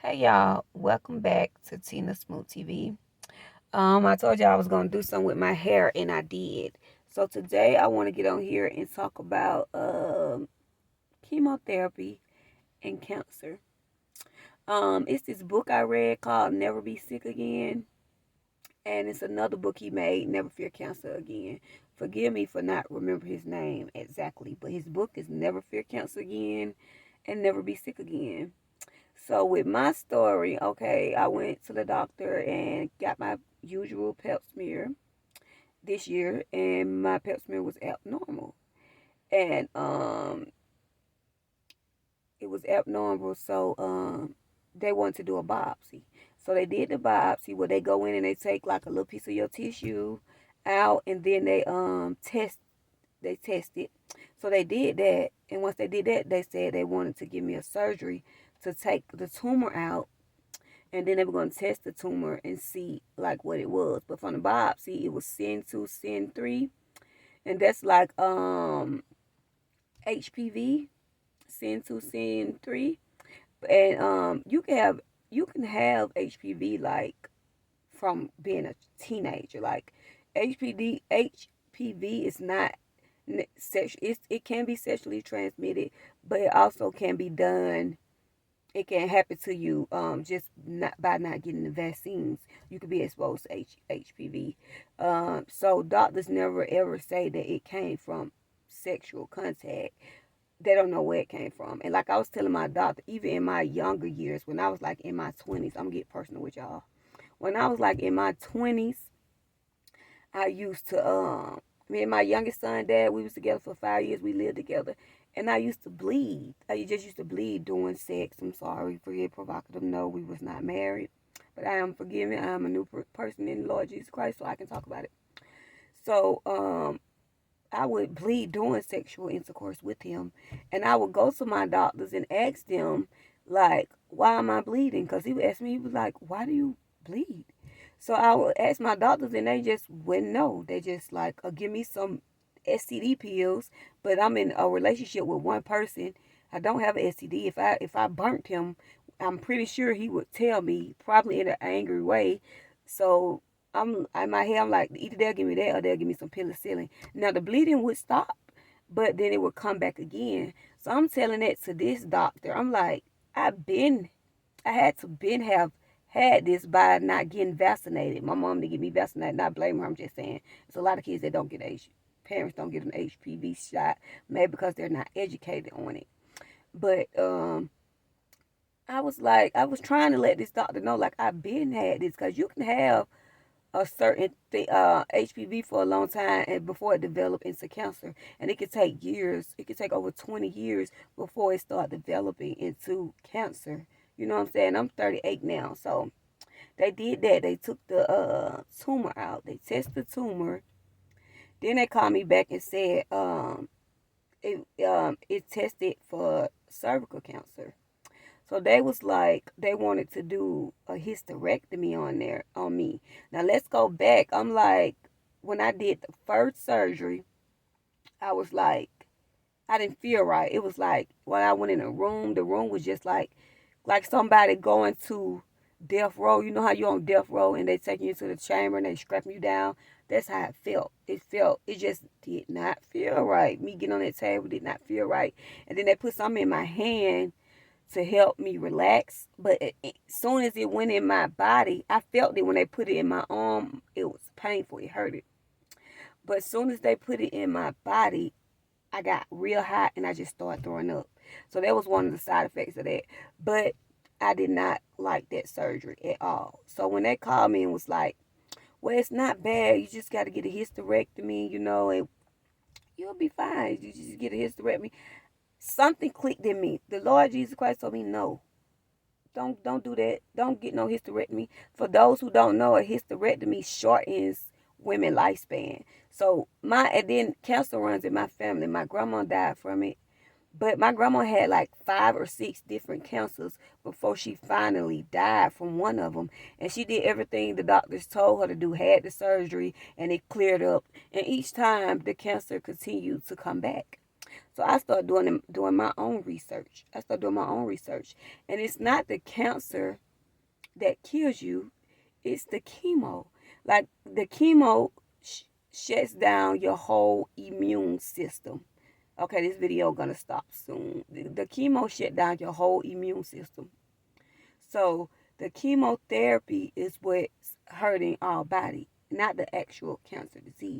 Hey y'all, welcome back to Tina Smooth TV. I told y'all I was gonna do something with my hair and I did. So today I want to get on here and talk about chemotherapy and cancer. It's this book I read called Never Be Sick Again, and it's another book he made, Never Fear Cancer Again. Forgive me for not remembering his name exactly, but his book is Never Fear Cancer Again and Never Be Sick Again. So with my story, okay, I went to the doctor and got my usual pap smear this year, and my pap smear was abnormal, and it was abnormal. So they wanted to do a biopsy. So they did the biopsy where they go in and they take like a little piece of your tissue out, and then they test it. So they did that, and once they did that, they said they wanted to give me a surgery to take the tumor out, and then they were going to test the tumor and see like what it was. But from the biopsy, it was sin 2, sin 3, and that's like HPV, sin 2, sin 3, and you can have HPV like from being a teenager. Like HPV is not it can be sexually transmitted, but it also can be done. It can happen to you just not by not getting the vaccines. You could be exposed to HPV. So doctors never ever say that it came from sexual contact. They don't know where it came from. And like I was telling my doctor, even in my younger years, when I was like in my 20s, I'm gonna get personal with y'all. When I was like in my 20s, I used to me and my youngest son, dad, we was together for 5 years. We lived together, and I used to bleed. I just used to bleed doing sex. I'm sorry for your provocative. No, we was not married, but I am forgiven. I am a new person in the Lord Jesus Christ, so I can talk about it. So I would bleed doing sexual intercourse with him, and I would go to my doctors and ask them like, why am I bleeding? Because he would ask me, he was like, why do you bleed? So I would ask my doctors, and they just wouldn't know. They just like give me some STD pills, but I'm in a relationship with one person. I don't have an STD. If I burnt him, I'm pretty sure he would tell me, probably in an angry way. So I'm in my head. I'm like, either they'll give me that or they'll give me some penicillin. Now the bleeding would stop, but then it would come back again. So I'm telling that to this doctor. I'm like, I had to been have had this by not getting vaccinated. My mom didn't get me vaccinated. Not blame her. I'm just saying there's a lot of kids that don't get parents don't get an HPV shot, maybe because they're not educated on it. But I was trying to let this doctor know, like, I've been had this, because you can have a certain HPV for a long time and before it develop into cancer, and it could take years. It could take over 20 years before it start developing into cancer. You know what I'm saying? I'm 38 now, so they did that. They took the tumor out. They tested the tumor. Then they called me back and said it tested for cervical cancer. So they was like, they wanted to do a hysterectomy on me. Now let's go back. I'm like, when I did the first surgery, I was like, I didn't feel right. It was like when I went in the room was just like somebody going to death row. You know how you on death row and they take you into the chamber and they strapping you down? That's how it felt. It just did not feel right. Me getting on that table did not feel right. And then they put something in my hand to help me relax. But as soon as it went in my body, I felt it when they put it in my arm. It was painful. It hurted. But as soon as they put it in my body, I got real hot and I just started throwing up. So that was one of the side effects of that. But I did not like that surgery at all. So when they called me and was like, well, it's not bad. You just got to get a hysterectomy, and you'll be fine. You just get a hysterectomy. Something clicked in me. The Lord Jesus Christ told me, no, don't do that. Don't get no hysterectomy. For those who don't know, a hysterectomy shortens women lifespan. So and then cancer runs in my family. My grandma died from it. But my grandma had like 5 or 6 different cancers before she finally died from one of them. And she did everything the doctors told her to do, had the surgery, and it cleared up. And each time the cancer continued to come back. So I started doing my own research. And it's not the cancer that kills you; it's the chemo. Like the chemo shuts down your whole immune system. Okay, this video gonna stop soon. The chemo shut down your whole immune system. So the chemotherapy is what's hurting our body, not the actual cancer disease.